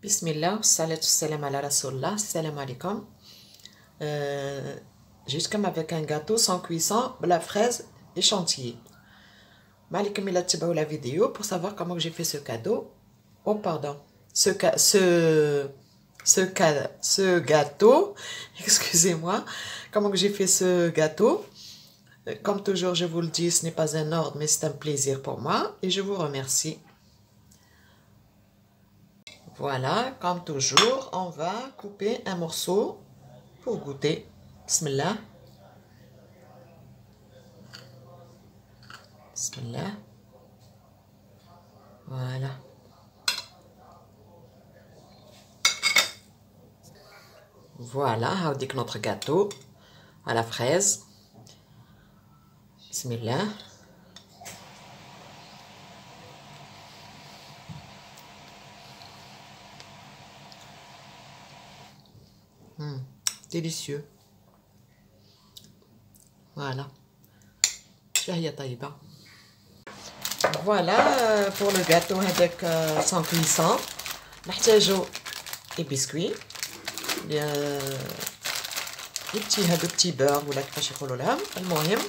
Bismillah, والصلاة والسلام على رسول الله. Assalamu alaikum. J'ai comme avec un gâteau sans cuisson, la fraise et chantilly. Malik mila tibou la vidéo pour savoir comment j'ai fait ce cadeau. Oh pardon. Ce gâteau, excusez-moi, comment j'ai fait ce gâteau. Comme toujours, je vous le dis, ce n'est pas un ordre, mais c'est un plaisir pour moi et je vous remercie. Voilà, comme toujours, on va couper un morceau pour goûter. Bismillah. Bismillah. Voilà. Voilà, on dit que notre gâteau à la fraise. Bismillah. Délicieux. Voilà. Voilà pour le gâteau avec sans cuisson. نحتاجو des biscuits. des petits beurre ولا كيفاش يقولوا لها. المهم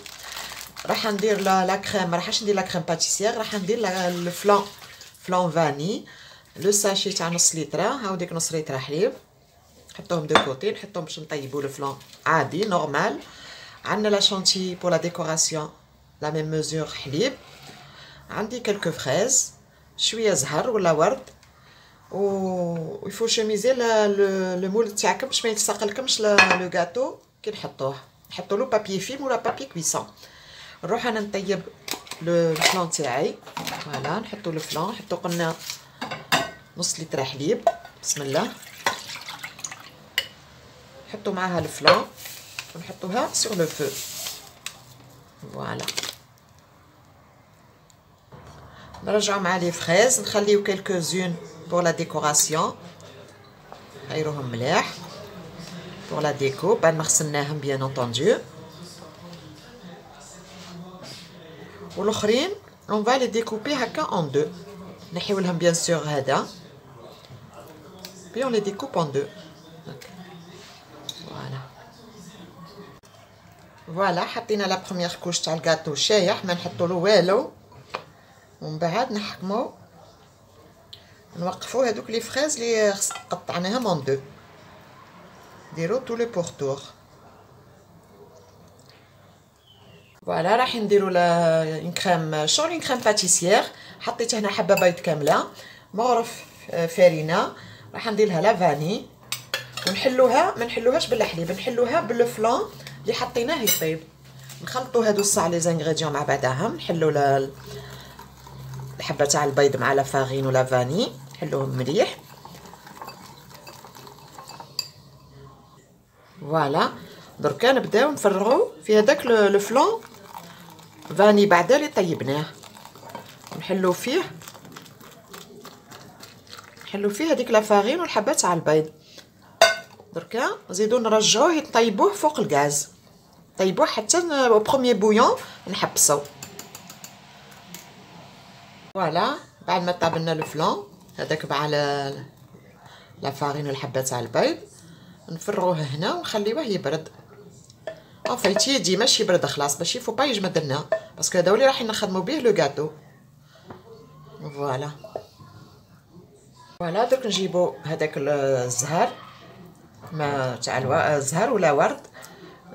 راح ندير لا كريم، ما راحش ندير لا كريم باتيسير، راح ندير الفلان فاني لو ساشي تاع نص لتر. هاو ديك نص لتر حليب نحطوهم دو كوتي، نحطوهم باش نطيبوا الفلان عادي نورمال. عندنا لا شانتي بور لا ديكوراسيون لا ميم ميزور حليب. عندي كلكو فريز، شويه زهر ولا ورد، و يفو شوميزي لو مول تاعكم باش ما يتسقلكمش لو غاتو كي نحطوا له بابي فيلم ولا بابي كويسون. نروح انا نطيب لو فلان تاعي. فوالا نحطوا الفلان، نحطوا قلنا نص لتر حليب. بسم الله. نحطوا معاها الفلان ونحطوها سور لو فو. فوالا نرجعوا مع لي فريز، نخليو كلكو زون بور لا ديكوراسيون، غيروهم مليح بور لا ديكو بعد ما غسلناهم بيان انطوندو. والاخرين اون فا لي ديكوبي هكا اون دو، نحيو لهم بيان سور هذا بي اون لي ديكوب اون دو. فوالا حطينا لا بروميير كوش تاع الكاطو شايح، ما نحطو له والو، ومن بعد نحكمو نوقفو هذوك لي فريز لي قطعناهم اون دو، نديرو تو لو بورتور. فوالا راح نديرو اون كريم شغل اون كريم باتيسيير. حطيت هنا حبه بيض كامله، مغرف فارينه، راح ندير لها لا فاني ونحلوها. ما نحلوهاش بالحليب، نحلوها بالفلان اللي حطيناه يطيب. نخلطوا هادو الساع لي زانغريديون مع بعضهم، نحلو الحبه تاع البيض مع لا فارين ولا فاني، نحلوهم مليح. فوالا دركا نبداو نفرغو في هذاك لو فلان فاني بعدا اللي طيبناه، نحلو فيه هذيك لا فارين والحبه تاع البيض. دركا نزيدو نرجعوه يطيبوه فوق الغاز، طيبوه حتى او بروميير بويون نحبسو. فوالا بعد ما طابلنا الفلان هذاك مع لا فارين والحبه تاع البيض، نفرغوه هنا ونخليوه يبرد. فايت يدي ماشي يبرد خلاص، باش يفو با يجمد لنا، باسكو هذا اللي راح نخدمو به لو غاتو. فوالا دوك نجيبو هذاك الزهر ما تاع الزهر ولا ورد،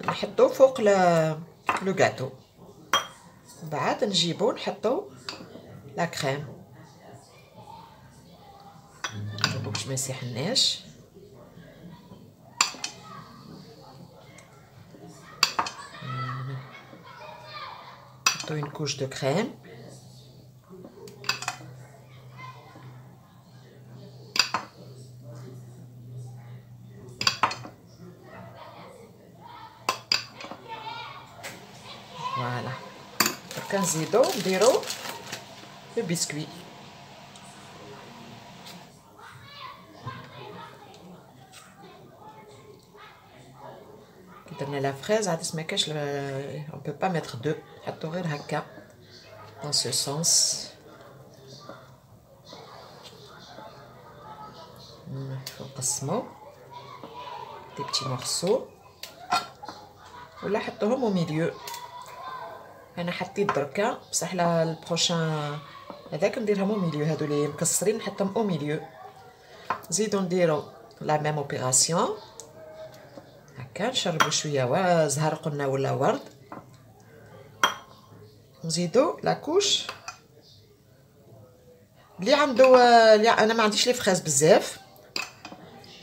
نحطوه فوق لو غاتو. بعد نجيبو نحطو لا كريم باش ما يسيحناش. نحطو اون كوش دو كريم. فوالا دركا نزيدو نديرو لو بسكوي. كي درنا لا فريز عاد ما كاش اون بو با ميتر دو، نحطو غير هكا دون سو سونس. نقسمو دي بتي مورسو ولا حطوهم او ميليو. انا حطيت دركا بصح البروشان هذاك نديرهم او ميليو، هادو لي مكسرين نحطهم او ميليو. نزيدو نديرو لا ميم اوبيراسيون هكا، نشربو شويه زهر قلنا ولا ورد. نزيدو لا كوش اللي عنده انا ما عنديش لي فريز بزاف،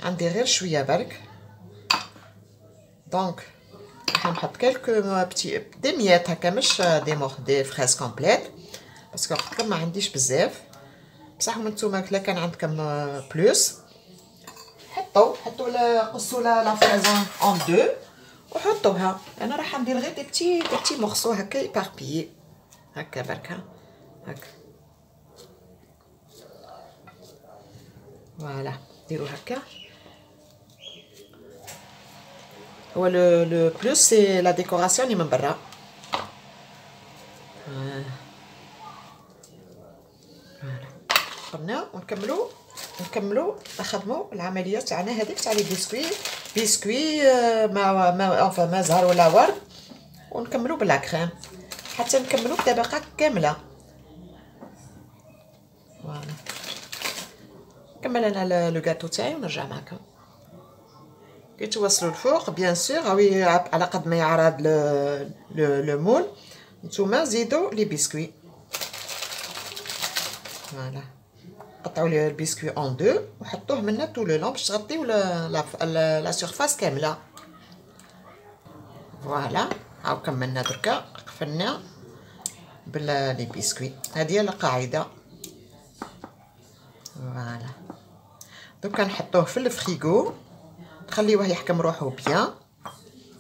عندي غير شويه برك، دونك راح نحط كالكو بتي دي ميات هكا، مش دي فريز كومبليت باسكو كم ما عنديش بزاف. بصح نتوما الا كان عندكم بلوس حطوا قصوا لا فريزون اون دو وحطوها. انا راح ندير غير دي بتي مورسو هكا يباربيي هكا برك هكا. فوالا ديروا هكا. هو لو بلوس سي لا ديكوراسيون اللي من برا. قلنا ونكملوا نخدموا العمليه تاعنا هذيك تاع لي بيسكوي ما زهر ولا ورد، ونكملوا بلا كريم حتى نكملوا الطبقه كامله. فوالا نكمل انا لو غاتو تاعي ونرجع معكم. كي توصلوا الفوق بيان سور راهي على قد ما يعرض لو مول نتوما زيدوا لي بيسكوي. فوالا قطعوا لي البيسكوي اون دو وحطوه منا طول لو لون باش تغطيو لا سيرفاس كامله. فوالا هاو كملنا دركا قفلنا لي بيسكوي. هذه هي القاعده. فوالا دوكا نحطوه في الفريغو نخليوه يحكم روحو بيان،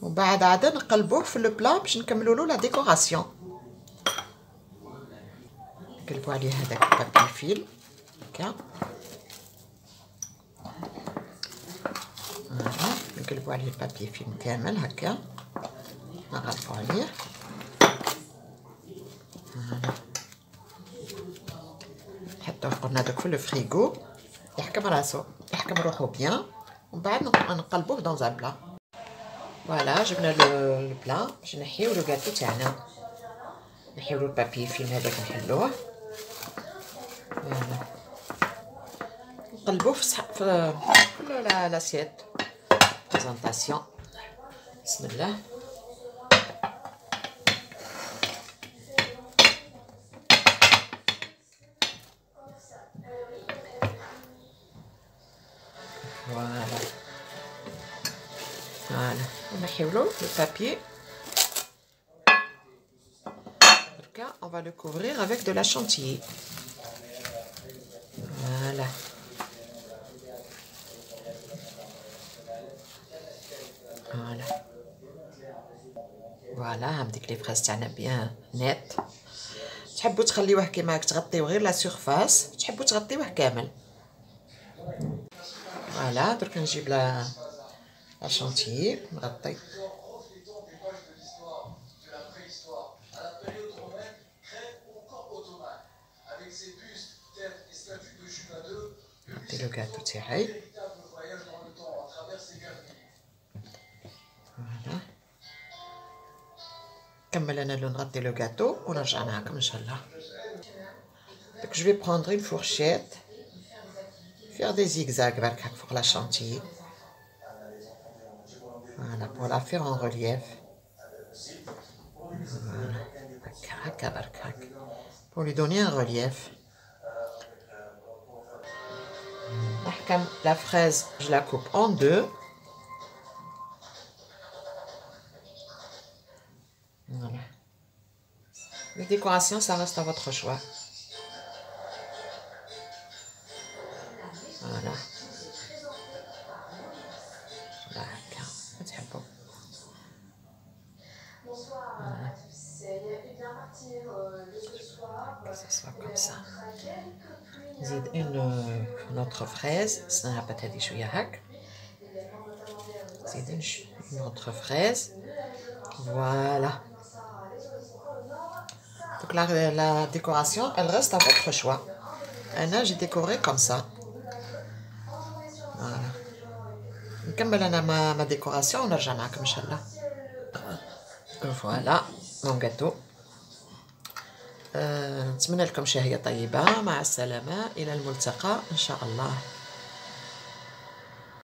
وبعد عاده نقلبوه في لو بلا باش نكملوا له لا ديكوراسيون. نقلبوا عليه هذاك البابي فيل هكا. فوالا نقلبوا عليه البابي فيل كامل هكا نغلفوا عليه. فوالا نحطوه قلنا دوك في الفريغو يحكم راسو يحكم روحو بيان، ومن بعد نقلبوه دون ان بلا. فوالا جبنا لو بلا باش نحيو لو غاتو تاعنا، نحيو له البابي فيلم هذاك نحلوه. فوالا نقلبوه في لاسيت بريزونطاسيون. بسم الله. فوالا ونحيو له البابي. دركا on va le couvrir avec de la chantilly. Voilà. Voilà. Voilà هامديك لي فريز تاعنا بيان نيت. تحبوا تخليوه كيما هاك تغطيو غير لا سيرفاس، تحبوا تغطيوه كامل. فوالا درك نجيب لا شانتيي نغطي. نغطي لو غاتو تاعي. فوالا كمل انا لو نغطي لو غاتو ونرجع معاكم ان شاء الله. دونك جو في بروندر اون فورشيت faire des zigzags برك هاك فوق لا شانتيي. Voilà, pour la faire en relief. Voilà, pour lui donner un relief. La fraise, je la coupe en deux. Voilà. Les décorations, ça reste à votre choix. Voilà. Que ça soit comme ça. نزيد une autre fraise. سنهبط هذه شويه هاك. نزيد une autre fraise. Voilà. Donc la décoration, elle reste à votre choix. Anna, j'ai décoré comme ça. نكمل انا ما ديكوراسيون ونرجع معكم ان شاء الله. فوالا مون غاتو. نتمنى لكم شهية طيبة، مع السلامة، إلى الملتقى إن شاء الله.